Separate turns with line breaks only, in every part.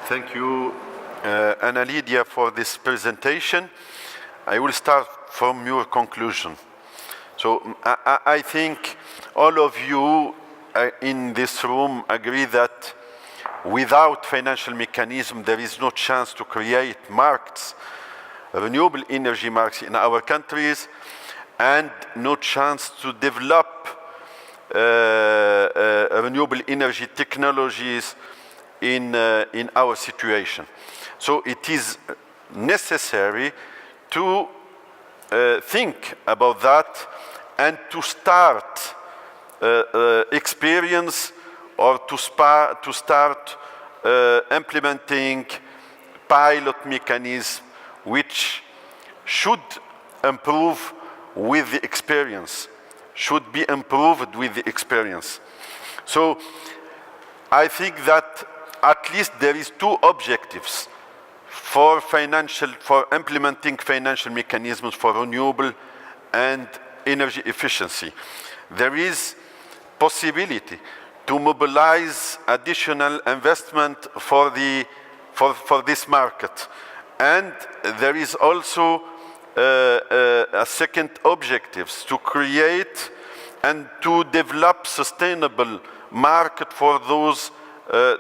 Thank you, Anna Lydia, for this presentation. I will start from your conclusion. So I think all of you in this room agree that without financial mechanism, there is no chance to create markets, renewable energy markets in our countries, and no chance to develop renewable energy technologies in our situation. So it is necessary to think about that and to start experience or to start implementing pilot mechanisms which should improve with the experience, should be improved with the experience. So I think that at least there is two objectives for implementing financial mechanisms for renewable and energy efficiency. There is possibility to mobilize additional investment for this market. And there is also a second objective, to create and to develop sustainable market for those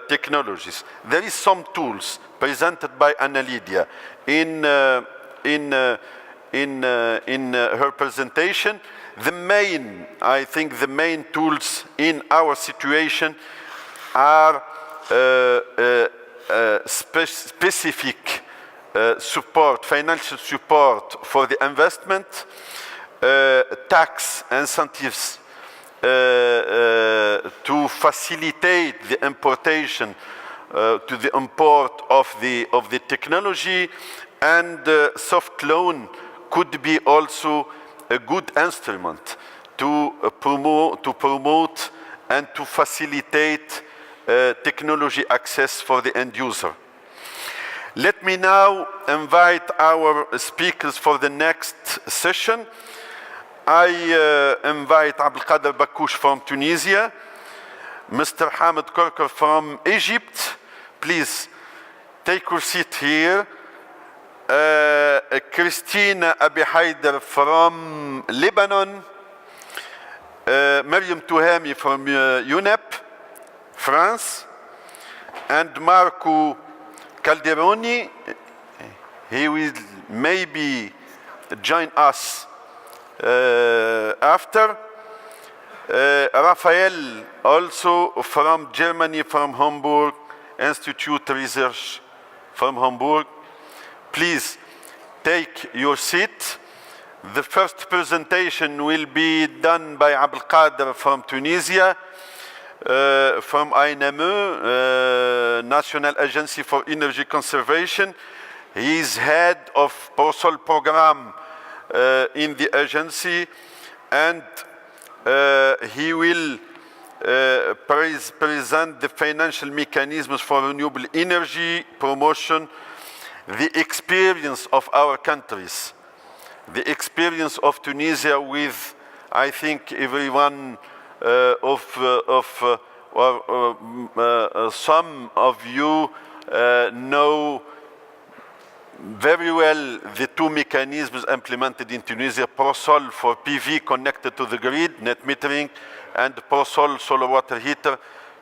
technologies. There is some tools presented by Anna Lydia in her presentation. I think the main tools in our situation are specific support, financial support for the investment, tax incentives to facilitate the importation, to the import of the technology, and soft loan could be also a good instrument to promote and to facilitate technology access for the end user. Let me now invite our speakers for the next session. I invite Abdelkader Baccouche from Tunisia, Mr. Hamid Korker from Egypt. Please take your seat here. Christina Abi Haider from Lebanon, Mariam Touhami from UNEP, France, and Marco Calderoni. He will maybe join us after. Raphael, also from Germany, from Hamburg, Institute Research from Hamburg. Please take your seat. The first presentation will be done by Abdelkader from Tunisia, from INME, National Agency for Energy Conservation. He is head of ProSol program in the agency, and he will present the financial mechanisms for renewable energy promotion, the experience of our countries, the experience of Tunisia with, I think, everyone some of you know very well the two mechanisms implemented in Tunisia, ProSol for PV connected to the grid, net metering, and ProSol solar water heater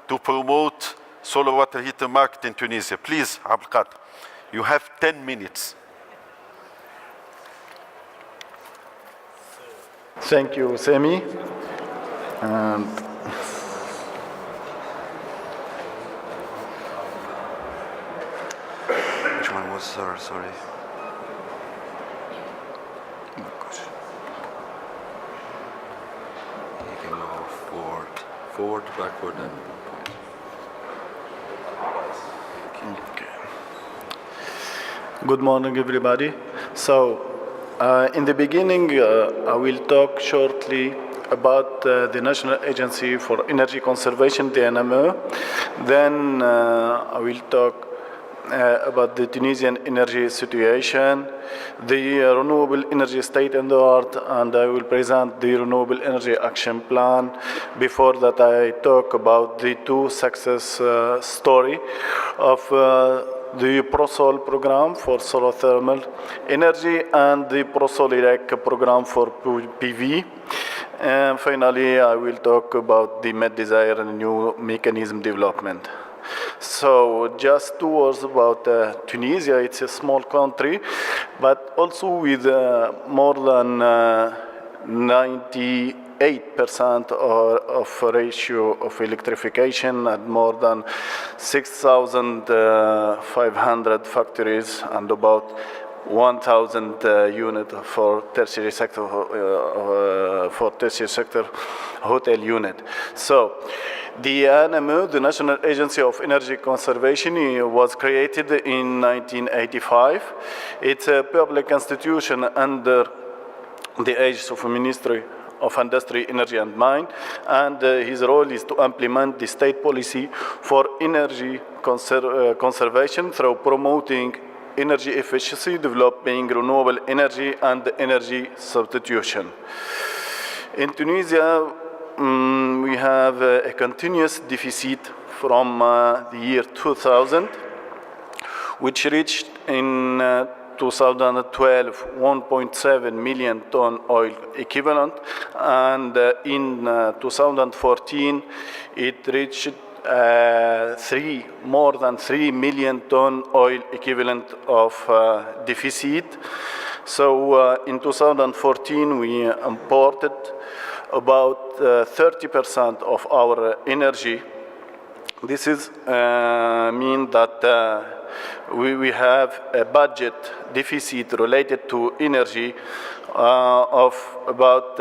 to promote solar water heater market in Tunisia. Please, Abdelkader, you have 10 minutes.
Thank you, Sami. And
which one was sorry? Oh gosh. You can go forward, backward, and
okay. Good morning, everybody. So, in the beginning, I will talk shortly about the National Agency for Energy Conservation, the NME. Then I will talk about the Tunisian energy situation, the renewable energy state and the art, and I will present the renewable energy action plan. Before that, I talk about the two success story of the ProSol program for solar thermal energy and the ProSolirec program for PV. And finally, I will talk about the Med Desire and new mechanism development. So just 2 words about Tunisia. It's a small country, but also with more than 98% of ratio of electrification and more than 6,500 factories and about 1,000 units for tertiary sector hotel unit. So the NMO, the National Agency of Energy Conservation, was created in 1985. It's a public institution under the aegis of a Ministry of Industry, Energy and Mine, and his role is to implement the state policy for energy conservation through promoting energy efficiency, developing renewable energy, and energy substitution. In Tunisia, we have a continuous deficit from the year 2000, which reached in 2012 1.7 million ton oil equivalent, and in 2014 it reached more than 3 million ton oil equivalent of deficit. So in 2014 we imported about 30% of our energy. This is mean that we have a budget deficit related to energy of about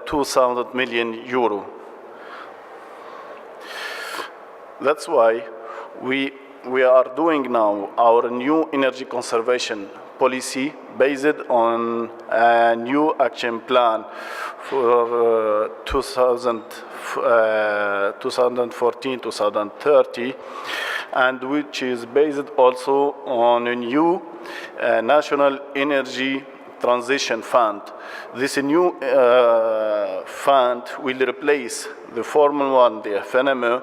2,000 million euro. That's why we are doing now our new energy conservation policy based on a new action plan for 2014-2030, and which is based also on a new national energy transition fund. This new fund will replace the former one, the FNMO,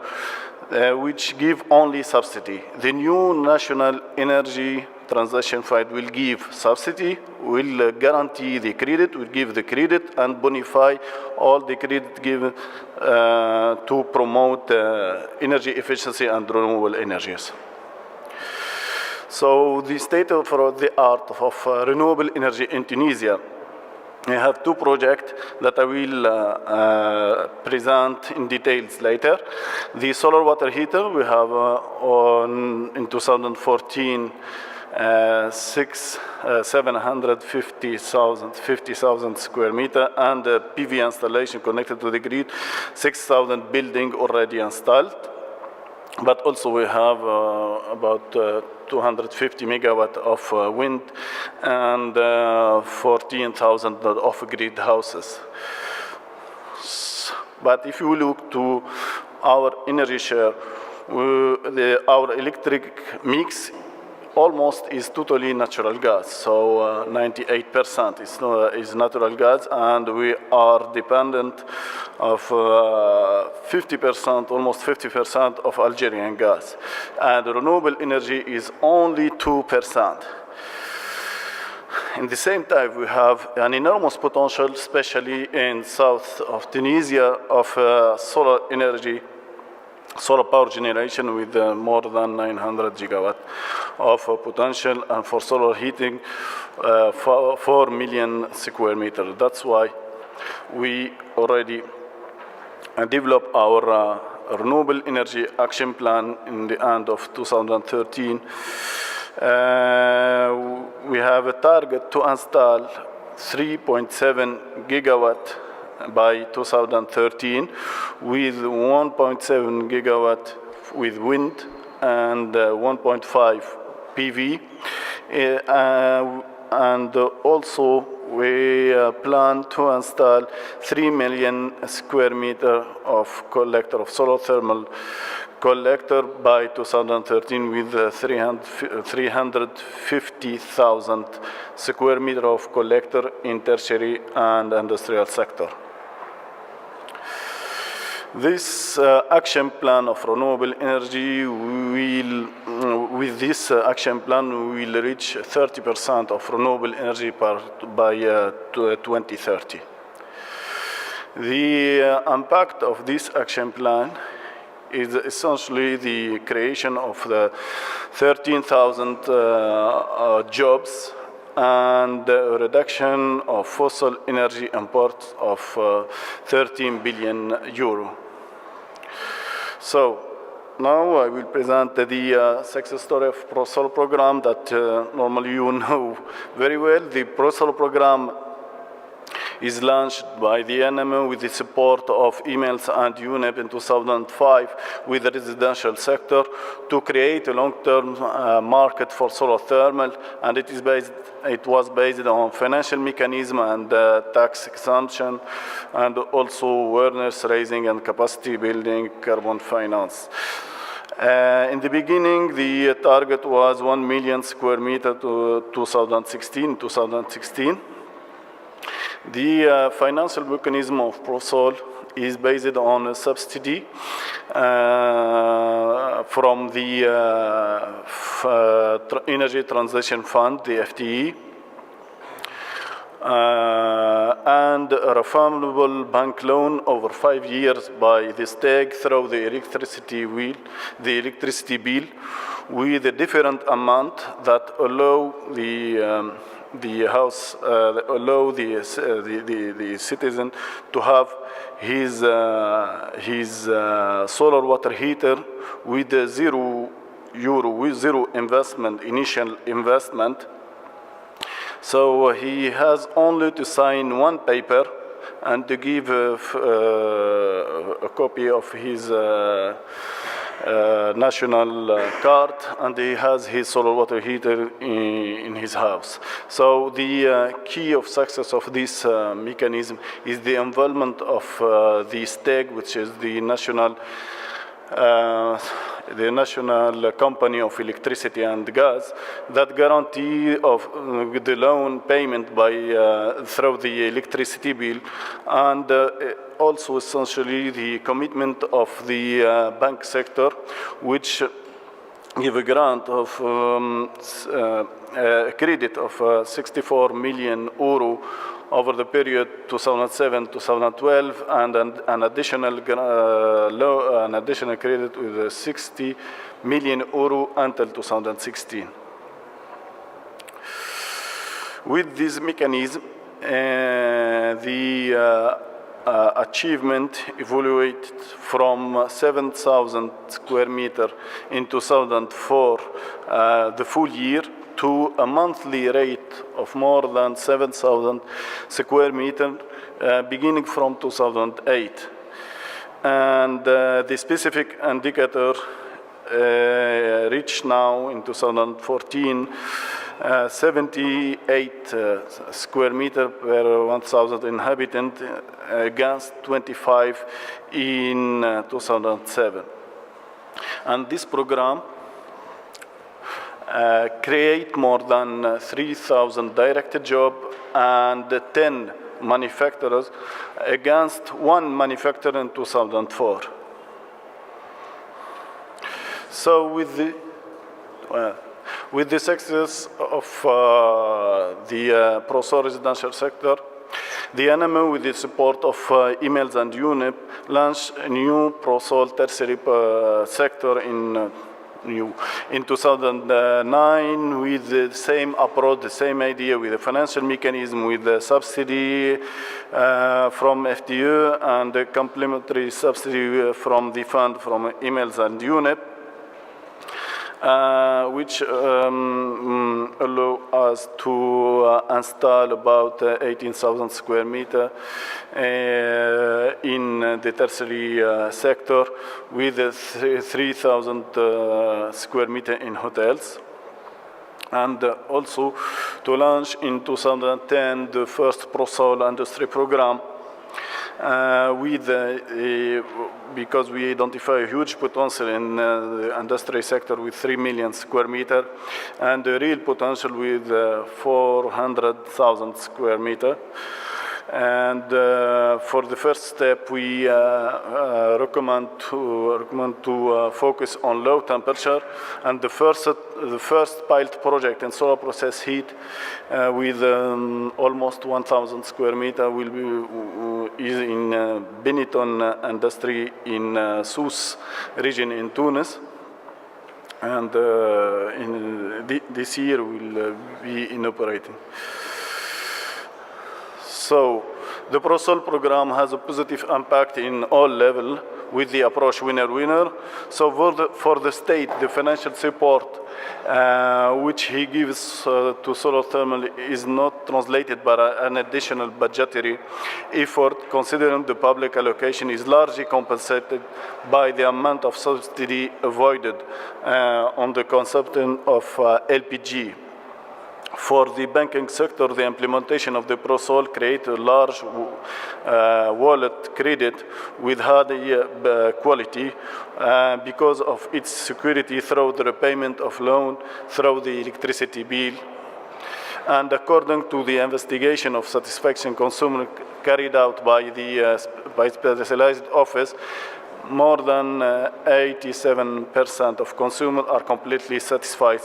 which give only subsidy. The new national energy transition fund will give subsidy, will guarantee the credit, will give the credit and bonify all the credit given to promote energy efficiency and renewable energies. So the state of the art of renewable energy in Tunisia, I have 2 projects that I will present in details later. The solar water heater we have in 2014 750,000 square meter, and PV installation connected to the grid, 6,000 building already installed. But also we have about 250 megawatt of wind and 14,000 of grid houses. But if you look to our energy share, our electric mix almost is totally natural gas, so 98% is natural gas, and we are dependent of 50%, almost 50% of Algerian gas, and renewable energy is only 2%. In the same time, we have an enormous potential, especially in south of Tunisia, of solar energy, solar power generation with more than 900 gigawatt of potential, and for solar heating 4 million square meters. That's why we already developed our renewable energy action plan in the end of 2013. We have a target to install 3.7 gigawatt by 2013, with 1.7 gigawatt with wind and 1.5 PV. And also we plan to install 3 million square meter of collector, of solar thermal collector by 2013, with 350,000 square meter of collector in tertiary and industrial sector. This action plan of renewable energy with this action plan, we will reach 30% of renewable energy by 2030. The impact of this action plan is essentially the creation of the 13,000 jobs and a reduction of fossil energy imports of 13 billion euro. So now I will present the success story of ProSol program that normally you know very well. The ProSol program is launched by the NMO with the support of emails and UNEP in 2005 with the residential sector to create a long-term market for solar thermal, and it was based on financial mechanism and tax exemption, and also awareness raising and capacity building carbon finance. In the beginning, the target was 1 million square meter to 2016. The financial mechanism of ProSol is based on a subsidy from the Energy Transition Fund, the FTE, and a refundable bank loan over 5 years by the state through the electricity bill, with a different amount that allow the citizen to have his solar water heater with €0 with zero initial investment. So he has only to sign one paper and to give a copy of his national card, and he has his solar water heater in his house. So the key of success of this mechanism is the involvement of the state, which is the national company of electricity and gas, that guarantee of the loan payment by through the electricity bill, and also essentially the commitment of the bank sector, which give a grant of credit of 64 million euro over the period 2007-2012, and an additional credit with 60 million euro until 2016. With this mechanism, the achievement evaluated from 7,000 square meter in 2004, the full year, to a monthly rate of more than 7,000 square meter beginning from 2008. And the specific indicator reached now in 2014 78 square meter per 1,000 inhabitants against 25 in 2007. And this program create more than 3,000 direct jobs and 10 manufacturers against one manufacturer in 2004. So with the success of the ProSol residential sector, the NMO, with the support of emails and UNEP, launched a new ProSol tertiary sector in 2009 with the same approach, the same idea, with the financial mechanism, with the subsidy from FTE and the complementary subsidy from the fund from emails and UNEP, which allow us to install about 18,000 square meter in the tertiary sector, with 3,000 square meter in hotels. And also to launch in 2010 the first ProSol industry program, because we identify a huge potential in the industry sector with 3 million square meter, and the real potential with 400,000 square meter. And for the first step, we recommend to focus on low temperature. And the first pilot project in solar process heat with almost 1,000 square meter will be is in Benetton industry in Sousse region in Tunis. And this year will be inaugurating. So the ProSol program has a positive impact in all levels with the approach winner-winner. So for the state, the financial support which he gives to solar thermal is not translated by an additional budgetary effort, considering the public allocation is largely compensated by the amount of subsidy avoided on the consumption of LPG. For the banking sector, the implementation of the ProSol creates a large wallet credit with high quality because of its security through the repayment of loan through the electricity bill. And according to the investigation of satisfaction consumer carried out by the specialized office, more than 87% of consumers are completely satisfied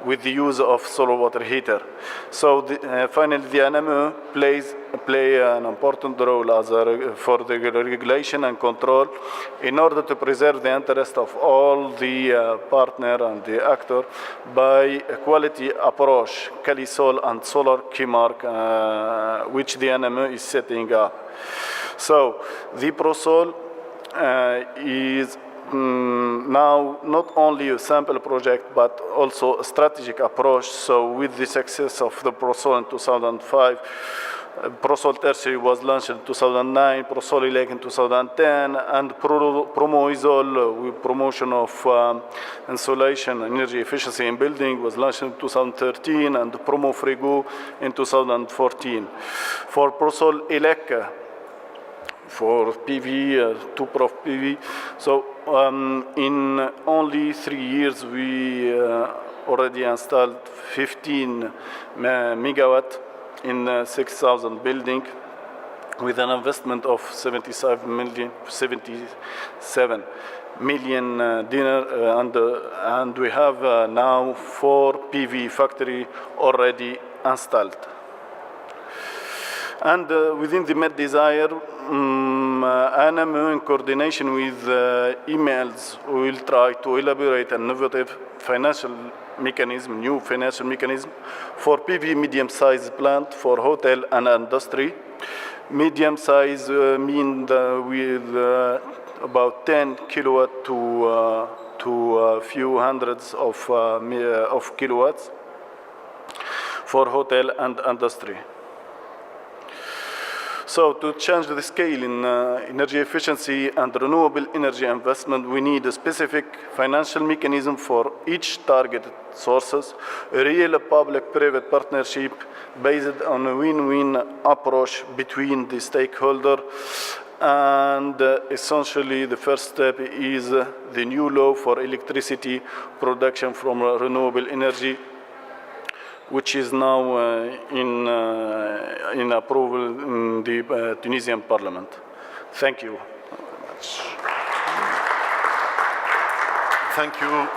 with the use of solar water heater. So finally, the NME play an important role as for the regulation and control in order to preserve the interest of all the partner and the actor by a quality approach, Calisol and solar key mark, which the NME is setting up. So the ProSol is now not only a sample project, but also a strategic approach. So with the success of the ProSol in 2005, ProSol Tertiary was launched in 2009, ProSol Elec in 2010, and PromoIsol with promotion of insulation and energy efficiency in building was launched in 2013, and Promo Frigo in 2014. For ProSol Elec, for PV, 2-prof PV. So in only 3 years, we already installed 15 megawatt in 6,000 building with an investment of 77 million dinar, and we have now 4 PV factory already installed. And within the MED desire, NME in coordination with emails, we will try to elaborate an innovative financial mechanism, new financial mechanism for PV medium-sized plant for hotel and industry. Medium size mean with about 10 kilowatt to a few hundreds of kilowatts for hotel and industry. So to change the scale in energy efficiency and renewable energy investment, we need a specific financial mechanism for each targeted sources, a real public-private partnership based on a win-win approach between the stakeholders. And essentially, the first step is the new law for electricity production from renewable energy, which is now in approval in the Tunisian parliament. Thank you very much.
Thank you.